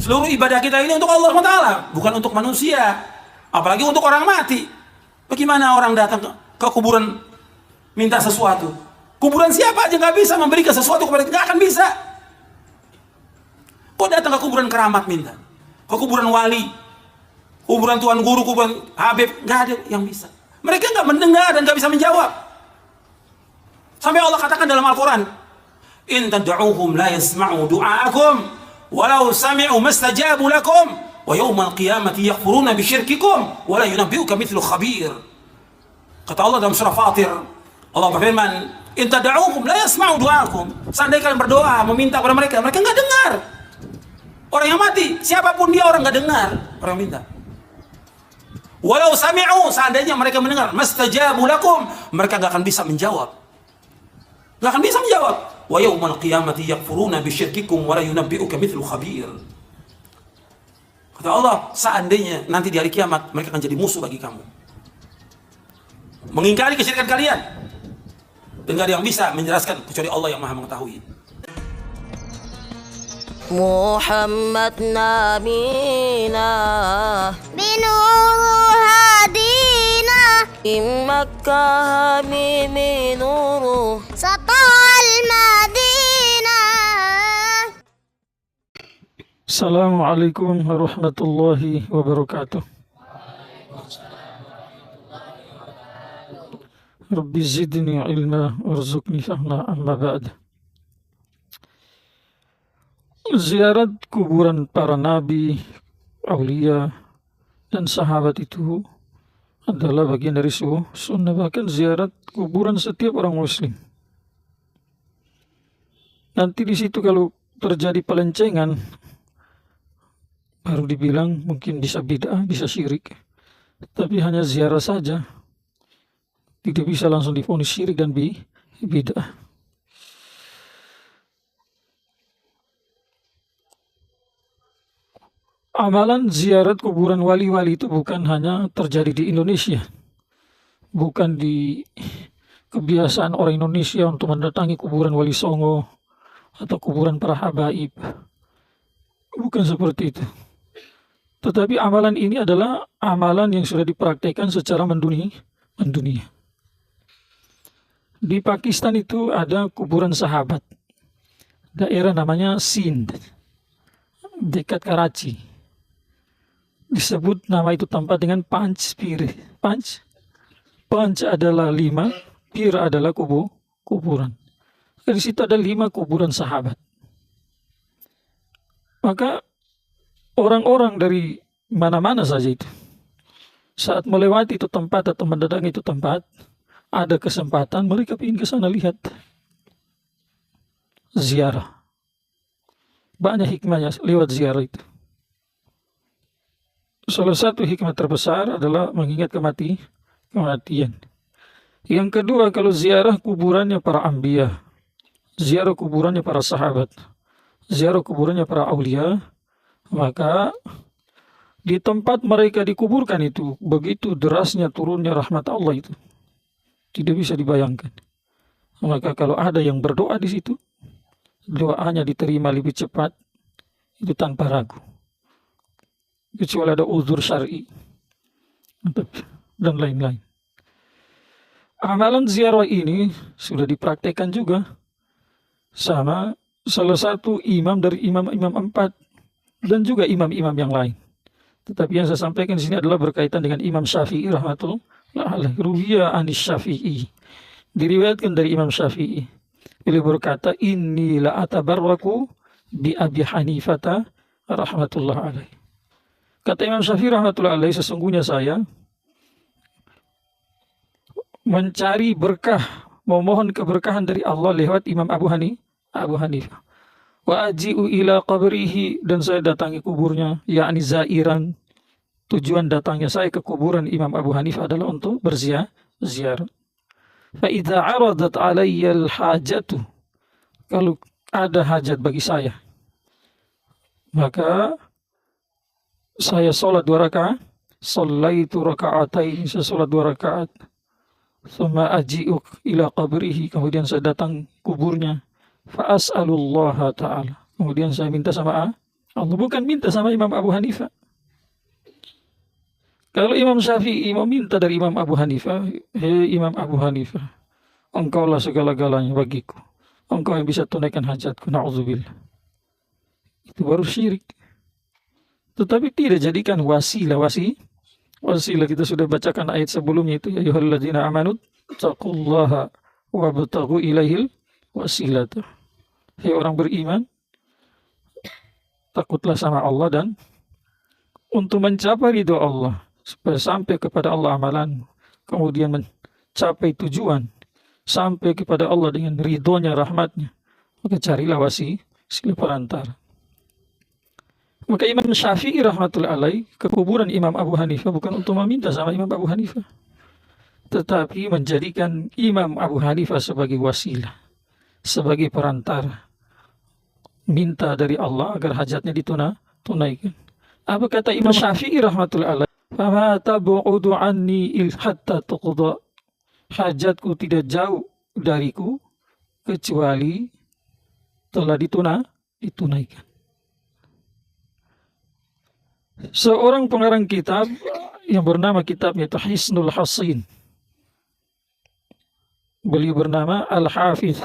Seluruh ibadah kita ini untuk Allah SWT, bukan untuk manusia. Apalagi untuk orang mati. Bagaimana orang datang ke kuburan minta sesuatu? Kuburan siapa aja nggak bisa memberikan sesuatu kepada kita, nggak akan bisa. Kok datang ke kuburan keramat minta? Ke kuburan wali, kuburan tuan guru, kuburan Habib, nggak ada yang bisa. Mereka nggak mendengar dan nggak bisa menjawab. Sampai Allah katakan dalam Al-Quran, in tad'uuhum la yasma'u du'aakum walau sami'u mastajabu lakum wa yawmal qiyamati yakfuruna bisyirkikum wa la yunabbi'uka mithlu khabir. Kata Allah dalam surah Fatir, Allah berfirman, in tad'uuhum la yasma'u du'aakum. Seandainya kalian berdoa meminta kepada mereka, mereka nggak dengar. Orang yang mati, siapapun dia, orang nggak dengar orang yang minta. Walau sami'u, seandainya mereka mendengar, mastajabu lakum, mereka nggak akan bisa menjawab. Nggak akan bisa menjawab. Wa yawmal qiyamati yakfuruna bisyirkikum wa la yunabbi'uka mithlu khabir. Kata Allah, seandainya nanti di hari kiamat mereka akan jadi musuh bagi kamu, mengingkari kesyirikan kalian, dan nggak ada yang bisa menjelaskan kecuali Allah yang Maha mengetahui. Muhammad nabina binuruh hadina Makkah habibin nuru satal madinah. Assalamualaikum warahmatullahi wabarakatuh. Rabbi zidni ilma warzuqni fahma, amma ba'd. Ziarat kuburan para nabi, aulia, dan sahabat itu adalah bagian dari sunnah, bahkan ziarat kuburan setiap orang muslim. Nanti di situ kalau terjadi pelencengan, baru dibilang mungkin bisa bid'ah, bisa syirik. Tapi hanya ziarah saja, tidak bisa langsung divonis syirik dan bid'ah. Amalan ziarat kuburan wali-wali itu bukan hanya terjadi di Indonesia. Bukan di kebiasaan orang Indonesia untuk mendatangi kuburan Wali Songo atau kuburan para habaib. Bukan seperti itu. Tetapi amalan ini adalah amalan yang sudah dipraktikkan secara mendunia. Di Pakistan itu ada kuburan sahabat. Daerah namanya Sindh, dekat Karachi. Disebut nama itu tempat dengan Panch Pir. Panch adalah 5, Pir adalah kuburan. Di situ ada 5 kuburan sahabat. Maka orang-orang dari mana-mana saja itu, saat melewati itu tempat atau mendatangi itu tempat, ada kesempatan mereka ingin ke sana lihat, ziarah. Banyak hikmahnya lewat ziarah itu. Salah satu hikmah terbesar adalah mengingat kematian. Yang kedua, kalau ziarah kuburannya para anbiya, ziarah kuburannya para sahabat, ziarah kuburannya para aulia, maka di tempat mereka dikuburkan itu, begitu derasnya turunnya rahmat Allah itu, tidak bisa dibayangkan. Maka kalau ada yang berdoa di situ, doanya diterima lebih cepat, itu tanpa ragu. Kecuali ada uzur syar'i dan lain-lain. Amalan ziarah ini sudah dipraktekkan juga sama salah satu imam dari imam-imam 4 dan juga imam-imam yang lain. Tetapi yang saya sampaikan di sini adalah berkaitan dengan Imam Syafi'i rahmatullah alaihi. Ruwiya anis Syafi'i, diriwayatkan dari Imam Syafi'i. Beliau berkata, inni la atabarraku bi Abi Hanifata rahmatullah alaihi. Kata Imam Syafi'i rahmatullah alaihi, sesungguhnya saya mencari berkah, memohon keberkahan dari Allah lewat Imam Abu Hanifah. Wa aji'u ila qabrihi, dan saya datangi kuburnya, yakni zairan. Tujuan datangnya saya ke kuburan Imam Abu Hanifah adalah untuk berziarah. Fa idza aradat alayya al-hajatu, kalau ada hajat bagi saya, maka saya sholat 2 rakaat, shallaitu raka'atain, saya sholat 2 rakaat, thumma aji'u ila qabrihi, kemudian saya datang kuburnya, fa as'alullaha ta'ala, kemudian saya minta sama Allah, bukan minta sama Imam Abu Hanifah. Kalau Imam Syafi'i mau minta dari Imam Abu Hanifah, hei Imam Abu Hanifah, engkaulah segala-galanya bagiku. Engkau yang bisa tunaikan hajatku. Na'udzubillah. Itu baru syirik. Tetapi tidak jadikan wasilah. Wasilah kita sudah bacakan ayat sebelumnya itu. Ya ayyuhalladzina amanu taqullaha wabtaghu ilaihil wasilata. Hei orang beriman, takutlah sama Allah dan untuk mencapai ridho Allah, supaya sampai kepada Allah amalan, kemudian mencapai tujuan, sampai kepada Allah dengan ridhonya, rahmatnya, maka carilah wasilah perantara. Maka Imam Syafi'i rahmatullahi alaih ke kuburan Imam Abu Hanifah bukan untuk meminta sama Imam Abu Hanifah, tetapi menjadikan Imam Abu Hanifah sebagai wasilah, sebagai perantara, minta dari Allah agar hajatnya ditunaikan. Apa kata Imam Syafi'i rahmatullahi alaih? Fama tabu'udu anni hatta tuqda. Hajatku tidak jauh dariku kecuali telah ditunaikan. Seorang pengarang kitab yang bernama kitabnya itu Hisnul Hasin. Beliau bernama Al-Hafiz.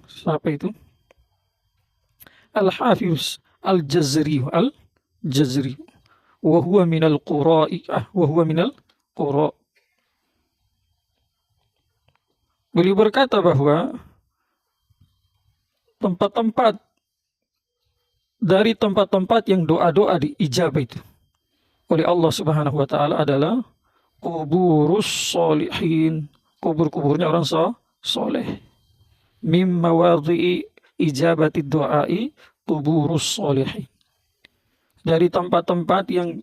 Siapa itu? Al-Hafiz Al-Jazri. Wa huwa minal qura'i. Beliau berkata bahwa dari tempat-tempat yang doa-doa diijabah itu oleh Allah Subhanahu wa taala adalah kuburus solihin, kubur-kuburnya orang soleh. Mim mawadhi'i ijabati du'ai kuburus solihin. Dari tempat-tempat yang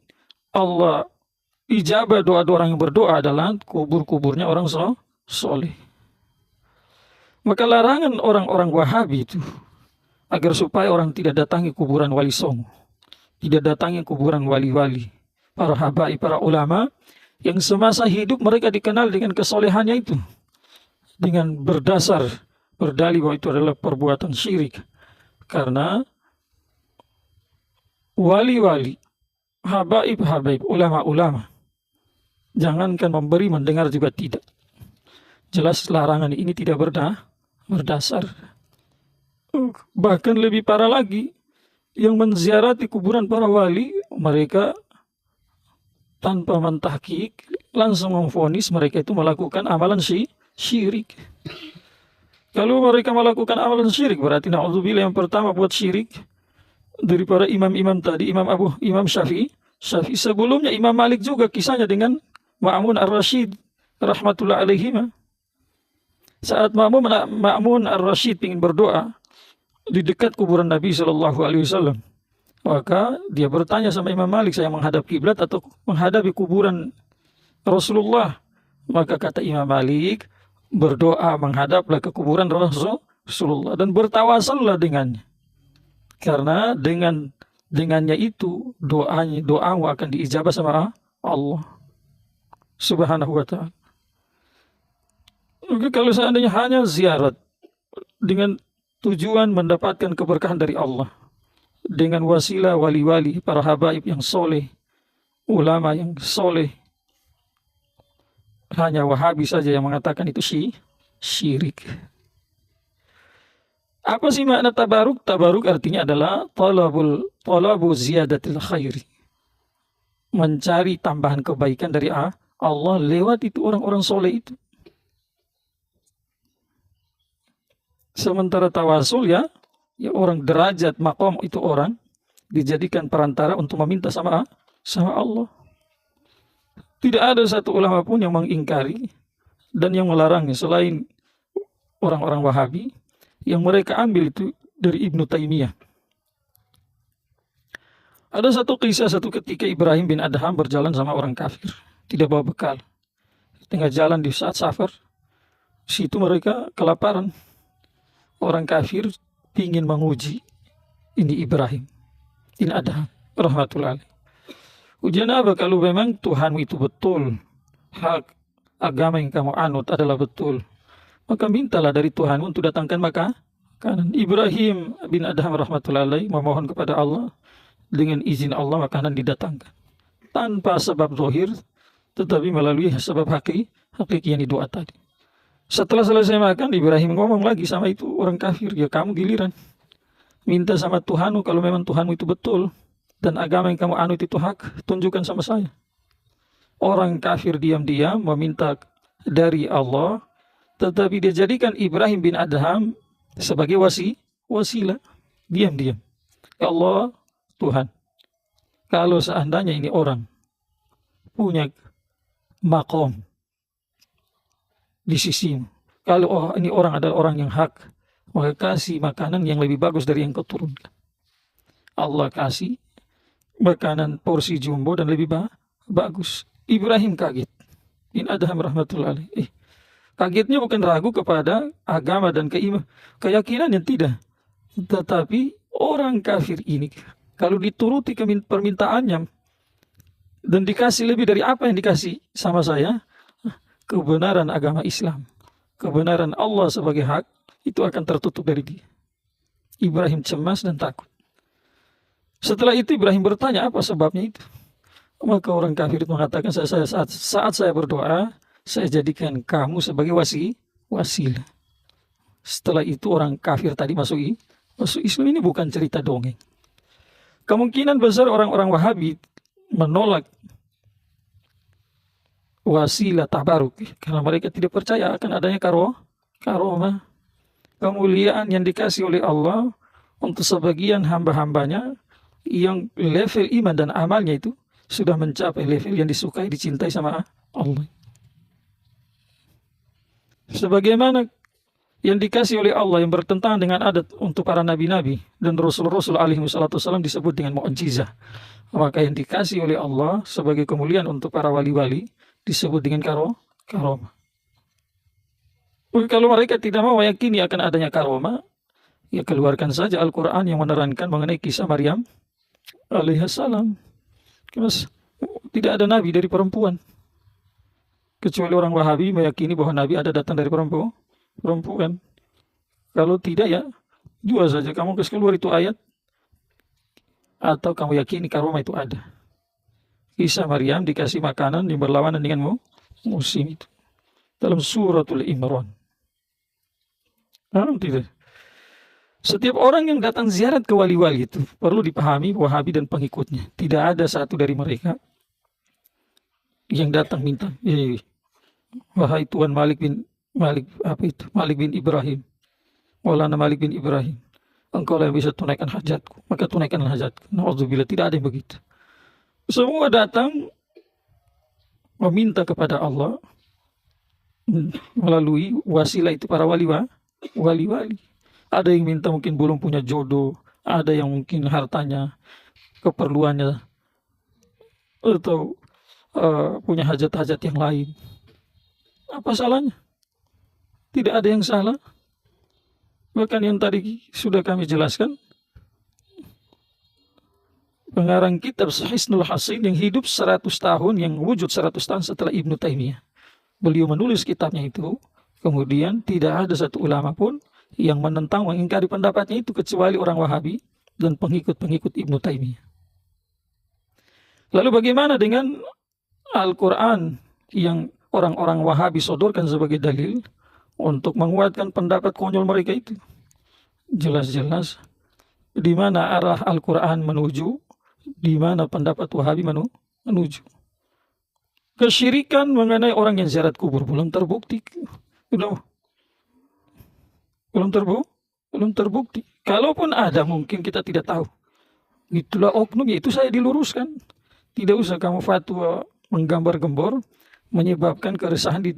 Allah ijabah doa-doa orang yang berdoa adalah kubur-kuburnya orang soleh. Maka larangan orang-orang Wahabi itu agar supaya orang tidak datangi kuburan wali songo, tidak datangi kuburan wali-wali, para habaib, para ulama yang semasa hidup mereka dikenal dengan kesolehannya itu, dengan berdalih bahwa itu adalah perbuatan syirik. Karena wali-wali, habaib, ulama-ulama, jangankan memberi, mendengar juga tidak. Jelas larangan ini tidak berdasar. Bahkan lebih parah lagi, yang menziarati kuburan para wali, mereka tanpa mentahqiq langsung memvonis mereka itu melakukan amalan syirik. Kalau mereka melakukan amalan syirik, berarti na'udzubillah yang pertama buat syirik dari para imam-imam tadi, Imam Syafi'i. Sebelumnya Imam Malik juga kisahnya dengan Ma'mun ar-Rasyid rahmatullah alaihima. Saat Ma'mun ar-Rasyid ingin berdoa di dekat kuburan Nabi SAW, maka dia bertanya sama Imam Malik, saya menghadap kiblat atau menghadapi kuburan Rasulullah? Maka kata Imam Malik, berdoa menghadaplah ke kuburan Rasulullah dan bertawasallah dengannya, karena dengannya itu doamu akan diijabah sama Allah Subhanahu wa ta'ala. Maka kalau seandainya hanya ziarat dengan tujuan mendapatkan keberkahan dari Allah, dengan wasilah wali-wali, para habaib yang soleh, ulama yang soleh, hanya Wahabi saja yang mengatakan itu syirik. Apa sih makna tabaruk? Tabaruk artinya adalah talabu ziyadatil khairi, mencari tambahan kebaikan dari Allah lewat itu orang-orang soleh itu. Sementara tawasul ya orang derajat maqam itu orang dijadikan perantara untuk meminta sama Allah. Tidak ada satu ulama pun yang mengingkari dan yang melarangnya selain orang-orang Wahabi yang mereka ambil itu dari Ibnu Taimiyah. Ada satu kisah satu ketika Ibrahim bin Adham berjalan sama orang kafir, tidak bawa bekal. Tengah jalan di saat safar, situ mereka kelaparan. Orang kafir ingin menguji ini Ibrahim bin Adham rahmatullahi. Ujian apa? Kalau memang Tuhanmu itu betul, hak agama yang kamu anut adalah betul, maka mintalah dari Tuhanmu untuk datangkan Makanan Ibrahim bin Adham rahmatullahi alaih memohon kepada Allah, dengan izin Allah makanan didatangkan tanpa sebab zahir, tetapi melalui sebab hakiki yang didoa tadi. Setelah selesai makan, Ibrahim ngomong lagi sama itu orang kafir, ya kamu giliran minta sama Tuhanmu, kalau memang Tuhanmu itu betul dan agama yang kamu anut itu hak, tunjukkan sama saya. Orang kafir diam-diam meminta dari Allah, tetapi dia jadikan Ibrahim bin Adham sebagai wasilah, diam-diam. Ya Allah, Tuhan, kalau seandainya ini orang punya makom di sisimu, kalau ini orang adalah orang yang hak, maka kasih makanan yang lebih bagus dari yang kau turunkan. Allah kasih makanan porsi jumbo dan lebih bagus. Ibrahim kaget bin Adham rahmatullahi alaih. Kagetnya bukan ragu kepada agama dan keyakinan yang tidak, tetapi orang kafir ini kalau dituruti permintaannya dan dikasih lebih dari apa yang dikasih sama saya, kebenaran agama Islam, kebenaran Allah sebagai hak, itu akan tertutup dari dia. Ibrahim cemas dan takut. Setelah itu Ibrahim bertanya apa sebabnya itu. Maka orang kafir itu mengatakan, saat saya berdoa, saya jadikan kamu sebagai wasilah. Setelah itu orang kafir tadi masuk Islam. Ini bukan cerita dongeng. Kemungkinan besar orang-orang Wahabi menolak wasilah tabaruk karena mereka tidak percaya akan adanya karomah, kemuliaan yang dikasih oleh Allah untuk sebagian hamba-hambanya yang level iman dan amalnya itu sudah mencapai level yang disukai, dicintai sama Allah. Sebagaimana yang dikasih oleh Allah yang bertentangan dengan adat untuk para nabi-nabi dan rasul-rasul alaihi wasallam disebut dengan mu'jizah. Maka yang dikasih oleh Allah sebagai kemuliaan untuk para wali-wali disebut dengan karomah. Kalau mereka tidak mau meyakini akan adanya karomah, ya keluarkan saja Al-Quran yang menerangkan mengenai kisah Maryam alaihissalam. Mas, tidak ada nabi dari perempuan, kecuali orang Wahabi meyakini bahwa nabi ada datang dari perempuan. Kalau tidak, ya jua saja kamu kasih keluar itu ayat, atau kamu yakini karomah itu ada. Kisah Maryam dikasih makanan yang berlawanan dengan musim itu dalam suratul Imran. Tidak. Setiap orang yang datang ziarah ke wali-wali itu perlu dipahami Wahabi dan pengikutnya. Tidak ada satu dari mereka yang datang minta, wahai Tuan Malik bin Ibrahim, Maulana Malik bin Ibrahim, engkau yang bisa tunaikan hajatku, maka tunaikanlah hajatku. Na'udzubillah, tidak ada yang begitu. Semua datang meminta kepada Allah melalui wasilah itu para wali-wali. Ada yang minta mungkin belum punya jodoh, ada yang mungkin hartanya, keperluannya, atau punya hajat-hajat yang lain. Apa salahnya? Tidak ada yang salah. Bahkan yang tadi sudah kami jelaskan, pengarang kitab Hisnul Hasin yang hidup 100 tahun, yang wujud 100 tahun setelah Ibnu Taimiyah. Beliau menulis kitabnya itu, kemudian tidak ada satu ulama pun yang menentang, mengingkari pendapatnya itu kecuali orang Wahabi dan pengikut-pengikut Ibnu Taimiyah. Lalu bagaimana dengan Al-Quran yang orang-orang Wahabi sodorkan sebagai dalil untuk menguatkan pendapat konyol mereka itu? Jelas-jelas di mana arah Al-Quran menuju, di mana pendapat Wahabi menuju. Kesyirikan mengenai orang yang ziarah kubur belum terbukti. Belum terbukti. Kalaupun ada, mungkin kita tidak tahu. Itulah oknum, itu saya diluruskan. Tidak usah kamu fatwa menggambar-gembor, menyebabkan keresahan di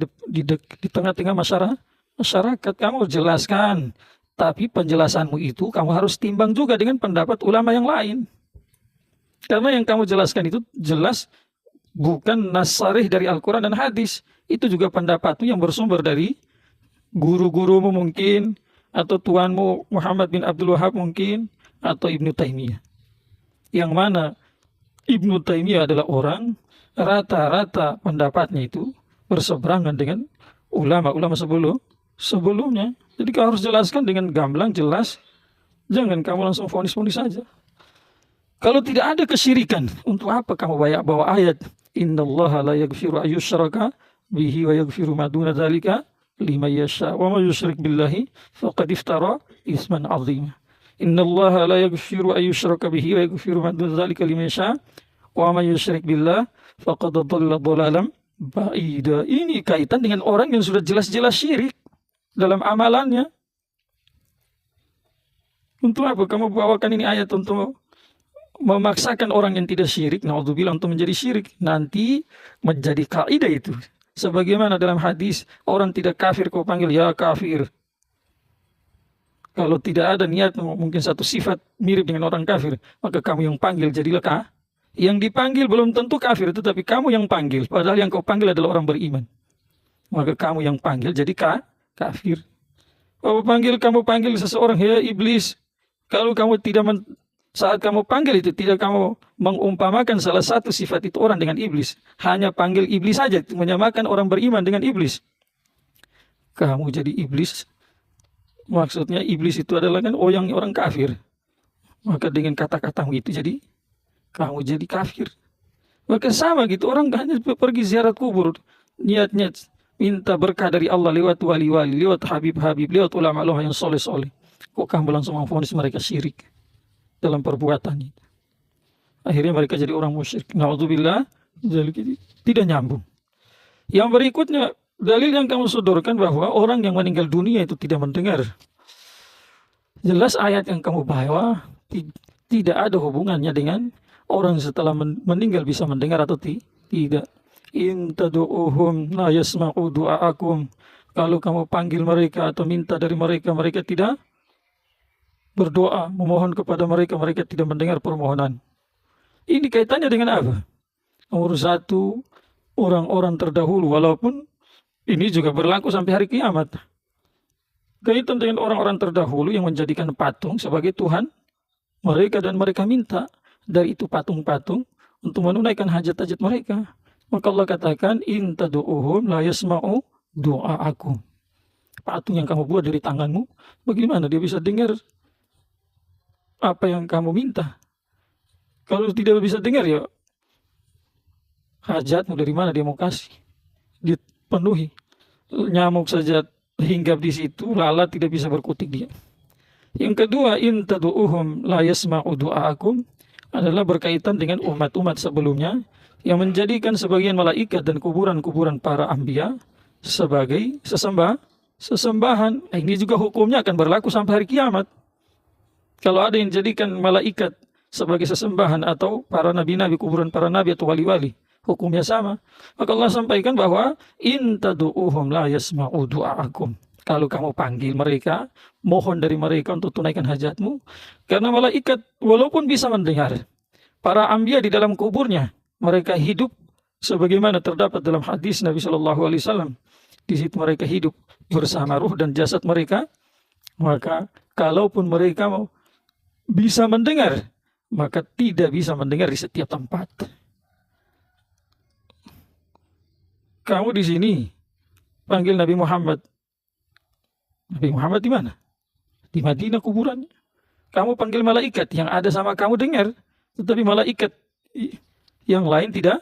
tengah-tengah masyarakat. Kamu jelaskan, tapi penjelasanmu itu kamu harus timbang juga dengan pendapat ulama yang lain. Karena yang kamu jelaskan itu jelas bukan nas sharih dari Al-Quran dan hadis. Itu juga pendapatmu yang bersumber dari guru-gurumu mungkin, atau tuanmu Muhammad bin Abdul Wahab mungkin, atau Ibnu Taimiyah. Yang mana Ibnu Taimiyah adalah orang rata-rata pendapatnya itu berseberangan dengan ulama-ulama sebelumnya. Jadi kau harus jelaskan dengan gamblang, jelas. Jangan kamu langsung vonis-vonis saja. Kalau tidak ada kesyirikan, untuk apa kamu bawa ayat? Innallaha la yaghfiru ayyushraka bihi wa yaghfiru ma duna dzalika liman yasha wa may yusyrik billahi faqad iftara isman 'azima. Innallaha la yaghfiru ayyushraka bihi wa yaghfiru ma duna dzalika liman yasha wa may yusyrik billahi faqad dhalla dhalalan ba'ida. Ini kaitan dengan orang yang sudah jelas-jelas syirik dalam amalannya. Untuk apa kamu bawakan ini ayat untuk memaksakan orang yang tidak syirik, naudzubillah, untuk menjadi syirik? Nanti menjadi kaidah itu. Sebagaimana dalam hadis, orang tidak kafir kau panggil ya kafir. Kalau tidak ada niat mungkin satu sifat mirip dengan orang kafir, maka kamu yang panggil jadilah kafir. Yang dipanggil belum tentu kafir, tetapi kamu yang panggil, padahal yang kau panggil adalah orang beriman. Maka kamu yang panggil jadi kafir. Kamu panggil seseorang ya iblis. Kalau kamu saat kamu panggil itu tidak kamu mengumpamakan salah satu sifat itu orang dengan iblis, hanya panggil iblis saja, menyamakan orang beriman dengan iblis, kamu jadi iblis. Maksudnya iblis itu adalah kan orang kafir. Maka dengan kata-katamu itu jadi kamu jadi kafir. Maka sama gitu, orang hanya pergi ziarah kubur, niatnya minta berkah dari Allah lewat wali-wali, lewat habib-habib, lewat ulama-ulama yang soleh-soleh. Kok kamu langsung memvonis mereka syirik dalam perbuatannya? Akhirnya mereka jadi orang musyrik. Naudzubillah, tidak nyambung. Yang berikutnya, dalil yang kamu sodorkan bahwa orang yang meninggal dunia itu tidak mendengar. Jelas ayat yang kamu bawa tidak ada hubungannya dengan orang setelah meninggal bisa mendengar atau tidak. In tad'uuhum la yasma'u du'aakum. Kalau kamu panggil mereka atau minta dari mereka, mereka tidak berdoa, memohon kepada mereka, mereka tidak mendengar permohonan. Ini kaitannya dengan apa? Nomor satu, orang-orang terdahulu, walaupun ini juga berlaku sampai hari kiamat. Kaitan dengan orang-orang terdahulu yang menjadikan patung sebagai Tuhan mereka, dan mereka minta dari itu patung-patung untuk menunaikan hajat-hajat mereka. Maka Allah katakan, in tad'uuhum la yasma'u du'aakum. Patung yang kamu buat dari tanganmu, bagaimana dia bisa dengar apa yang kamu minta? Kalau tidak bisa dengar, ya hajatmu dari mana dia mau kasih? Dipenuhi. Nyamuk saja hinggap di situ, lalat tidak bisa berkutik dia. Yang kedua, in tad'uuhum la yasma'u du'aakum, adalah berkaitan dengan umat-umat sebelumnya yang menjadikan sebagian malaikat dan kuburan-kuburan para anbiya sebagai sesembahan. Ini juga hukumnya akan berlaku sampai hari kiamat. Kalau ada yang jadikan malaikat sebagai sesembahan atau para nabi-nabi, kuburan para nabi atau wali-wali, hukumnya sama. Maka Allah sampaikan bahwa in tad'uuhum la yasma'u du'aakum. Kalau kamu panggil mereka, mohon dari mereka untuk tunaikan hajatmu, karena malaikat walaupun bisa mendengar, para anbiya di dalam kuburnya mereka hidup sebagaimana terdapat dalam hadis Nabi Shallallahu Alaihi Wasallam. Di situ mereka hidup bersama ruh dan jasad mereka. Maka kalaupun mereka mau bisa mendengar, maka tidak bisa mendengar di setiap tempat. Kamu di sini panggil Nabi Muhammad. Nabi Muhammad di mana? Di Madinah kuburannya. Kamu panggil malaikat yang ada sama kamu dengar, tetapi malaikat yang lain tidak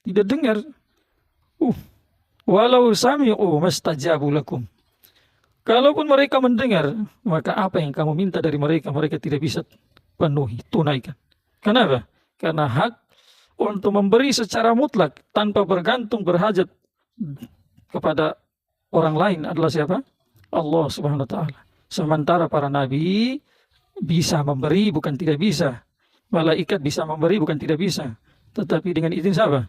dengar. Walau sami'u mastajabu lakum. Kalaupun mereka mendengar, maka apa yang kamu minta dari mereka, mereka tidak bisa penuhi, tunaikan. Kenapa? Karena hak untuk memberi secara mutlak tanpa bergantung berhajat kepada orang lain adalah siapa? Allah Subhanahu wa Ta'ala. Sementara para nabi bisa memberi, bukan tidak bisa. Malaikat bisa memberi, bukan tidak bisa. Tetapi dengan izin siapa?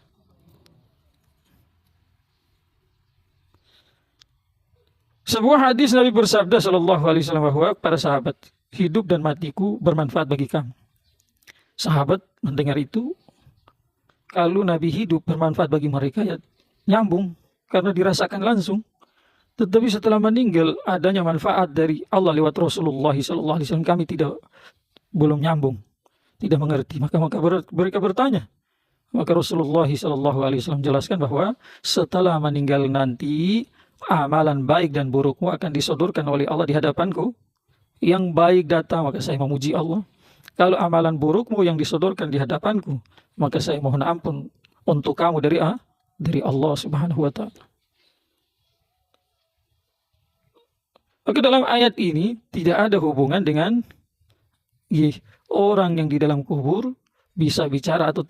Sebuah hadis Nabi bersabda sallallahu alaihi wasallam bahwa para sahabat, hidup dan matiku bermanfaat bagi kamu. Sahabat mendengar itu, kalau Nabi hidup bermanfaat bagi mereka, ya nyambung karena dirasakan langsung. Tetapi setelah meninggal adanya manfaat dari Allah lewat Rasulullah sallallahu alaihi wasallam, kami belum nyambung, tidak mengerti. Maka mereka bertanya. Maka Rasulullah sallallahu alaihi wasallam jelaskan bahwa setelah meninggal nanti amalan baik dan burukmu akan disodorkan oleh Allah di hadapanku. Yang baik datang, maka saya memuji Allah. Kalau amalan burukmu yang disodorkan di hadapanku, maka saya mohon ampun untuk kamu dari Allah Subhanahu wa Ta'ala. Maka dalam ayat ini tidak ada hubungan dengan orang yang di dalam kubur bisa bicara atau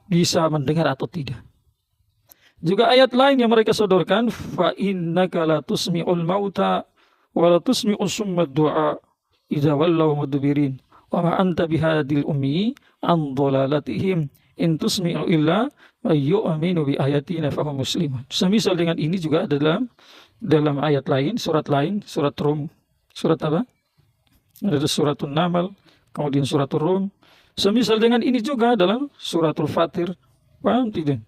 bisa mendengar atau tidak. Juga ayat lain yang mereka sodorkan, fa innaka la tusmi'ul mauta wa la tusmi'us summad du'a idza wallaw mudbirin wa ma anta bihadil ummi an dhalalatihim in tusmi'u illa may yu'minu bi ayatina fahum muslimun. Semisal dengan ini juga dalam ayat lain, surat Rum. Surat apa? Ada suratul Namal, kemudian suratul Rum. Semisal dengan ini juga dalam suratul Fatir. Paham tidak?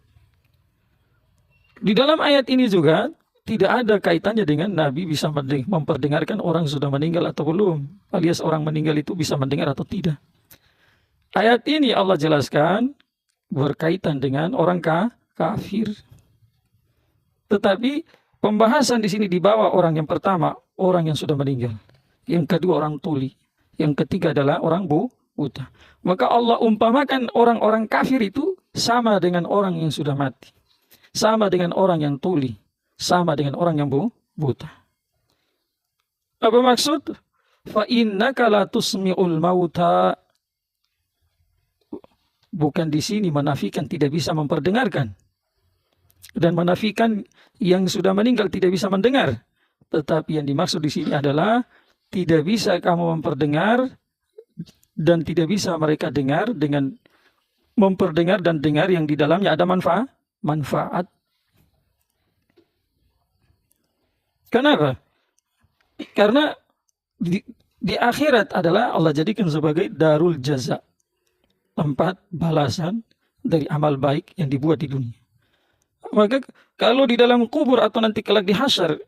Di dalam ayat ini juga tidak ada kaitannya dengan Nabi bisa memperdengarkan orang sudah meninggal atau belum, alias orang meninggal itu bisa mendengar atau tidak. Ayat ini Allah jelaskan berkaitan dengan orang kafir. Tetapi pembahasan di sini dibawa orang yang pertama, orang yang sudah meninggal. Yang kedua orang tuli. Yang ketiga adalah orang buta. Maka Allah umpamakan orang-orang kafir itu sama dengan orang yang sudah mati. Sama dengan orang yang tuli. Sama dengan orang yang buta. Apa maksud? Fa innaka la tusmi'ul mauta. Bukan di sini menafikan tidak bisa memperdengarkan. Dan menafikan yang sudah meninggal tidak bisa mendengar. Tetapi yang dimaksud di sini adalah tidak bisa kamu memperdengar dan tidak bisa mereka dengar dengan memperdengar dan dengar yang di dalamnya ada manfaat. Kenapa? Karena di akhirat adalah Allah jadikan sebagai darul jaza, tempat balasan dari amal baik yang dibuat di dunia. Maka kalau di dalam kubur atau nanti kelak di hasyar,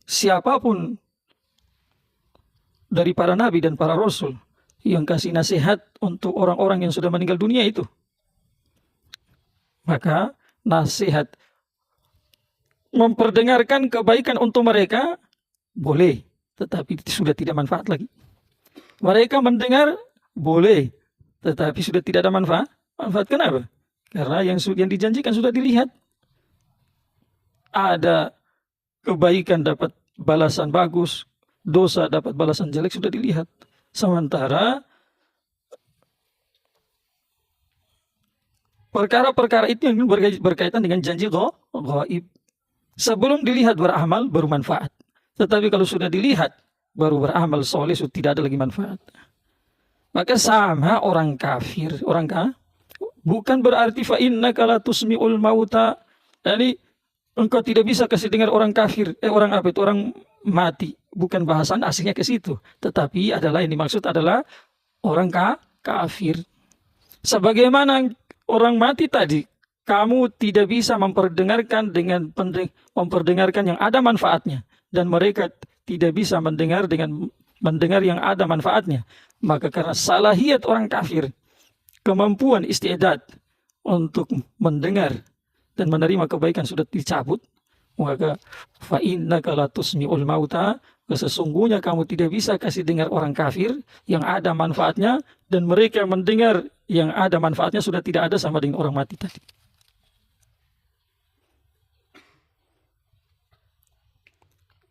siapapun dari para nabi dan para rasul yang kasih nasihat untuk orang-orang yang sudah meninggal dunia itu, maka nasihat memperdengarkan kebaikan untuk mereka boleh, tetapi sudah tidak manfaat lagi. Mereka mendengar boleh, tetapi sudah tidak ada manfaat. Kenapa? Karena yang dijanjikan sudah dilihat. Ada kebaikan dapat balasan bagus, dosa dapat balasan jelek sudah dilihat. Sementara perkara-perkara itu yang berkaitan dengan janji ghaib. Sebelum dilihat beramal baru manfaat. Tetapi kalau sudah dilihat baru beramal soleh sudah tidak ada lagi manfaat. Maka sama orang kafir, bukan berarti fa innaka la tusmi'ul mauta. Jadi engkau tidak bisa kasih dengar orang kafir, orang mati. Bukan bahasan aslinya ke situ. Tetapi adalah yang dimaksud adalah orang kafir. Sebagaimana orang mati tadi, kamu tidak bisa memperdengarkan yang ada manfaatnya. Dan mereka tidak bisa mendengar dengan mendengar yang ada manfaatnya. Maka karena salahiyat orang kafir, kemampuan istiadat untuk mendengar dan menerima kebaikan sudah dicabut, maka fa innaka la tusmi'ul mauta, sesungguhnya kamu tidak bisa kasih dengar orang kafir yang ada manfaatnya, dan mereka mendengar yang ada manfaatnya sudah tidak ada sama dengan orang mati tadi.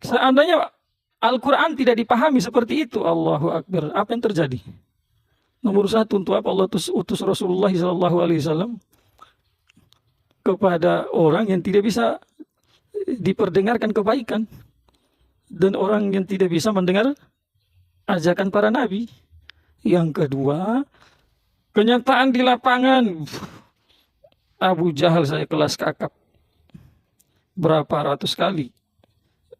Seandainya Al-Quran tidak dipahami seperti itu, Allahu Akbar, apa yang terjadi? Nomor satu, untuk apa Allah utus Rasulullah SAW kepada orang yang tidak bisa diperdengarkan kebaikan dan orang yang tidak bisa mendengar ajakan para nabi. Yang kedua, kenyataan di lapangan, Abu Jahal saya kelas kakap berapa ratus kali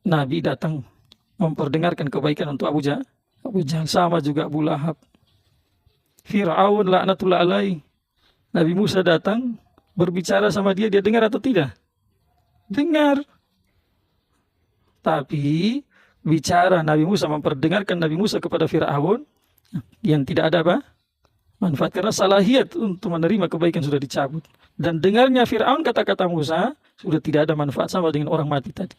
Nabi datang memperdengarkan kebaikan untuk Abu Jahal. Sama juga Abu Lahab, Fir'aun laknatullah alaih. Nabi Musa datang berbicara sama dia dengar atau tidak? Dengar. Tapi bicara Nabi Musa, memperdengarkan Nabi Musa kepada Fir'aun yang tidak ada apa? Manfaat, karena salahiyat untuk menerima kebaikan sudah dicabut. Dan dengarnya Fir'aun kata-kata Musa sudah tidak ada manfaat, sama dengan orang mati tadi.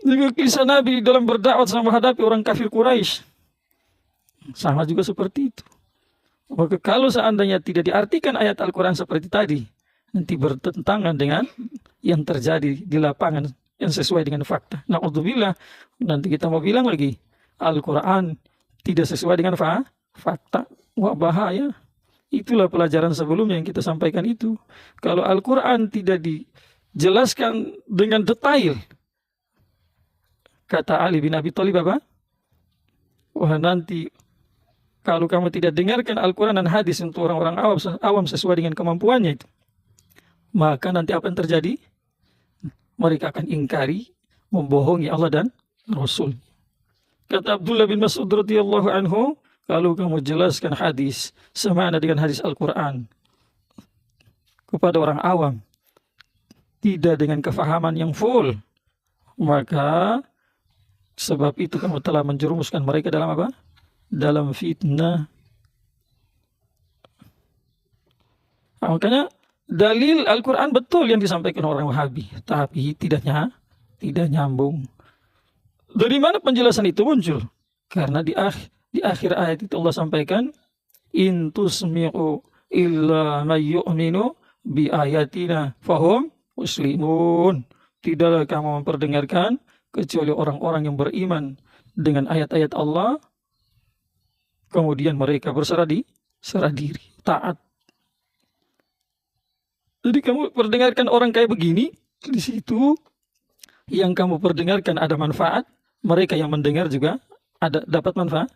Juga kisah Nabi dalam berdakwah sama menghadapi orang kafir Quraisy, sama juga seperti itu. Maka kalau seandainya tidak diartikan ayat Al-Quran seperti tadi, nanti bertentangan dengan yang terjadi di lapangan yang sesuai dengan fakta. Na'udzubillah, nanti kita mau bilang lagi Al-Quran tidak sesuai dengan fakta. Wah, bahaya. Itulah pelajaran sebelumnya yang kita sampaikan itu. Kalau Al-Quran tidak dijelaskan dengan detail, kata Ali bin Abi Thalib apa? Wah, nanti kalau kamu tidak dengarkan Al-Quran dan hadis untuk orang-orang awam sesuai dengan kemampuannya itu, maka nanti apa yang terjadi? Mereka akan ingkari, membohongi Allah dan Rasul. Kata Abdullah bin Mas'ud radhiyallahu anhu, kalau kamu jelaskan hadis semana dengan hadis Al-Quran kepada orang awam, tidak dengan kefahaman yang full, maka sebab itu kamu telah menjerumuskan mereka dalam apa? Dalam fitnah. Makanya dalil Al-Quran betul yang disampaikan orang Wahabi, tapi tidak nyambung. Dari mana penjelasan itu muncul? Karena di akhir ayat itu Allah sampaikan, in tusmi'u illa may yu'minu bi ayatina fahum muslimun. Tidaklah kamu memperdengarkan kecuali orang-orang yang beriman dengan ayat-ayat Allah, kemudian mereka berserah diri, taat. Jadi kamu perdengarkan orang kayak begini, di situ yang kamu perdengarkan ada manfaat, mereka yang mendengar juga dapat manfaat.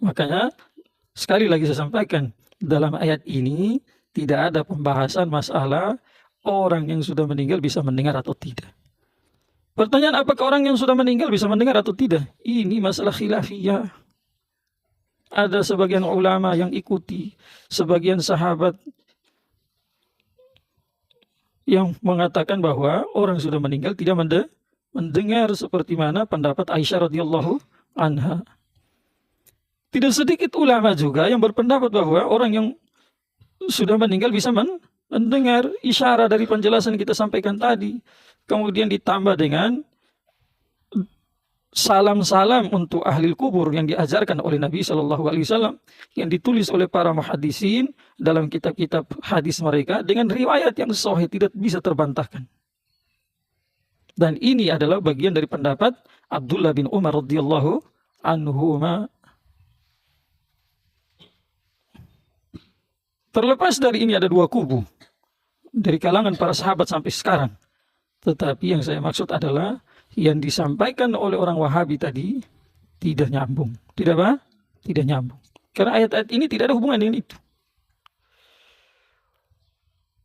Makanya sekali lagi saya sampaikan, dalam ayat ini tidak ada pembahasan masalah orang yang sudah meninggal bisa mendengar atau tidak. Pertanyaan, apakah orang yang sudah meninggal bisa mendengar atau tidak? Ini masalah khilafiyah. Ada sebagian ulama yang ikuti, sebagian sahabat yang mengatakan bahwa orang sudah meninggal tidak mendengar, seperti mana pendapat Aisyah radhiyallahu anha. Tidak sedikit ulama juga yang berpendapat bahwa orang yang sudah meninggal bisa mendengar isyarat dari penjelasan kita sampaikan tadi. Kemudian ditambah dengan salam-salam untuk ahli kubur yang diajarkan oleh Nabi SAW, yang ditulis oleh para muhaddisin dalam kitab-kitab hadis mereka dengan riwayat yang sahih, tidak bisa terbantahkan. Dan ini adalah bagian dari pendapat Abdullah bin Umar radhiyallahu anhuma. Terlepas dari ini ada dua kubu dari kalangan para sahabat sampai sekarang. Tetapi yang saya maksud adalah yang disampaikan oleh orang Wahabi tadi tidak nyambung. Tidak apa? Tidak nyambung. Karena ayat-ayat ini tidak ada hubungan dengan itu.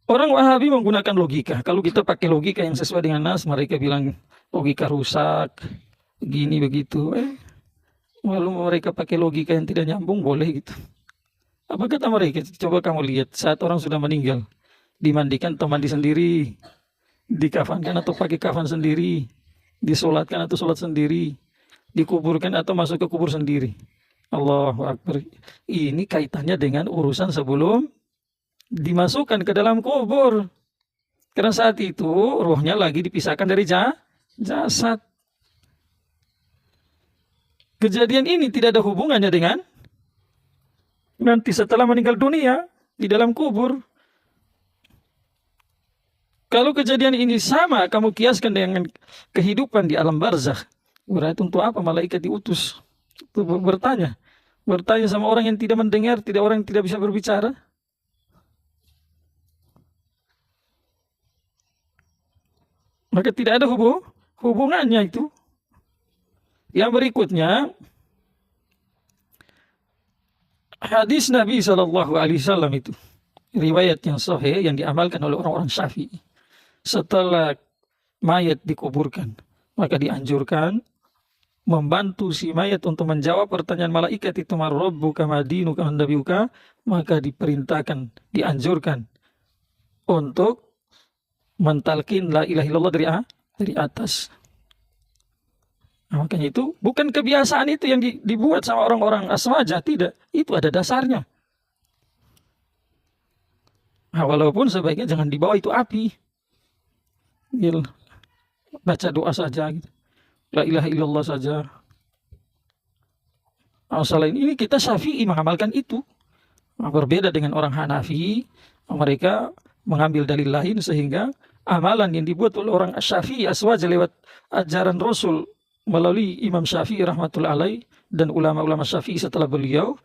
Orang Wahabi menggunakan logika. Kalau kita pakai logika yang sesuai dengan nas, mereka bilang logika rusak, begini begitu. Lalu mereka pakai logika yang tidak nyambung, boleh gitu. Apa kata mereka? Coba kamu lihat, saat orang sudah meninggal, dimandikan atau mandi sendiri, dikafankan atau pakai kafan sendiri, disolatkan atau solat sendiri, dikuburkan atau masuk ke kubur sendiri. Allahu Akbar. Ini kaitannya dengan urusan sebelum dimasukkan ke dalam kubur. Karena saat itu rohnya lagi dipisahkan dari jasad. Kejadian ini tidak ada hubungannya dengan nanti setelah meninggal dunia di dalam kubur. Kalau kejadian ini sama, kamu kiaskan dengan kehidupan di alam barzakh, berarti untuk apa malaikat diutus? Untuk bertanya sama orang yang tidak mendengar, orang yang tidak bisa berbicara. Maka tidak ada hubungannya itu. Yang berikutnya, hadis Nabi SAW itu, riwayat yang sahih yang diamalkan oleh orang-orang Syafi'i. Setelah mayat dikuburkan, maka dianjurkan membantu si mayat untuk menjawab pertanyaan malaikat itu, man rabbuka ma dinuka man nabiyuka, maka dianjurkan untuk mentalkin la ilaha illallah dari atas. Nah, makanya itu bukan kebiasaan itu yang dibuat sama orang-orang aswaja, tidak. Itu ada dasarnya. Nah, walaupun sebaiknya jangan dibawa itu api. Gil. Baca doa saja gitu. La ilaha illallah saja. Nah, selain ini kita Syafi'i mengamalkan itu. Nah, berbeda dengan orang Hanafi, mereka mengambil dalil lain sehingga amalan yang dibuat oleh orang Syafi'i aswaja lewat ajaran Rasul melalui Imam Syafi'i rahmatullah alaih dan ulama-ulama Syafi'i setelah beliau,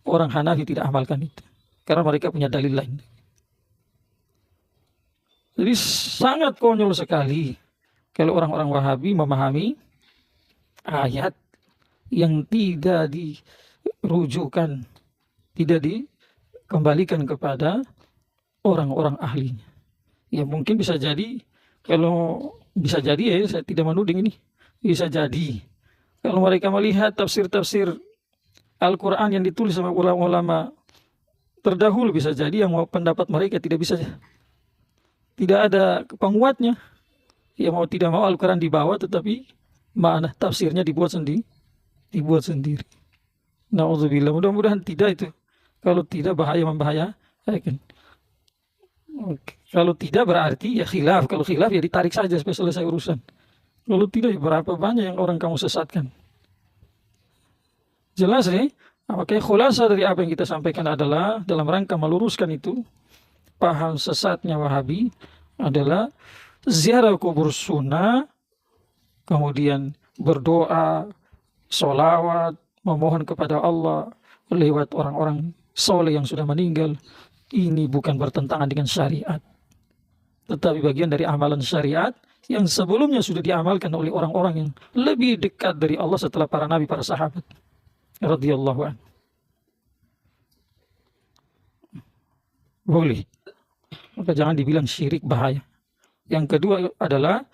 orang Hanafi tidak amalkan itu karena mereka punya dalil lain. Jadi sangat konyol sekali kalau orang-orang Wahabi memahami ayat yang tidak dirujukan, tidak dikembalikan kepada orang-orang ahlinya. Ya mungkin bisa jadi, kalau bisa jadi ya, saya tidak menuding ini, bisa jadi kalau mereka melihat tafsir-tafsir Al-Quran yang ditulis sama ulama-ulama terdahulu, bisa jadi yang pendapat mereka tidak ada penguatnya. Ya mau tidak mau Al-Quran dibawa, tetapi makna tafsirnya dibuat sendiri. Na'udzubillah, mudah-mudahan tidak itu. Kalau tidak membahayakan. Kalau tidak berarti ya khilaf. Kalau khilaf ya ditarik saja sampai selesai urusan. Kalau tidak ya berapa banyak yang orang kamu sesatkan. Jelas ya. Makanya khulasa dari apa yang kita sampaikan adalah dalam rangka meluruskan itu, paham sesatnya Wahabi adalah ziarah kubur sunnah, kemudian berdoa, sholawat, memohon kepada Allah lewat orang-orang soleh yang sudah meninggal. Ini bukan bertentangan dengan syariat, tetapi bagian dari amalan syariat yang sebelumnya sudah diamalkan oleh orang-orang yang lebih dekat dari Allah setelah para nabi, para sahabat radhiyallahu anhu. Boleh, maka jangan dibilang syirik, bahaya. Yang kedua adalah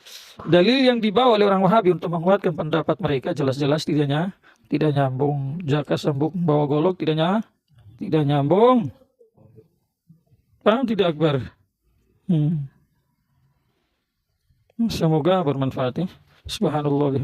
dalil yang dibawa oleh orang Wahabi untuk menguatkan pendapat mereka jelas-jelas tidak nyambung. Jaka sambung bawa golok tidak nyambung. Paham tidak Akbar? Semoga bermanfaat ya. Subhanallah.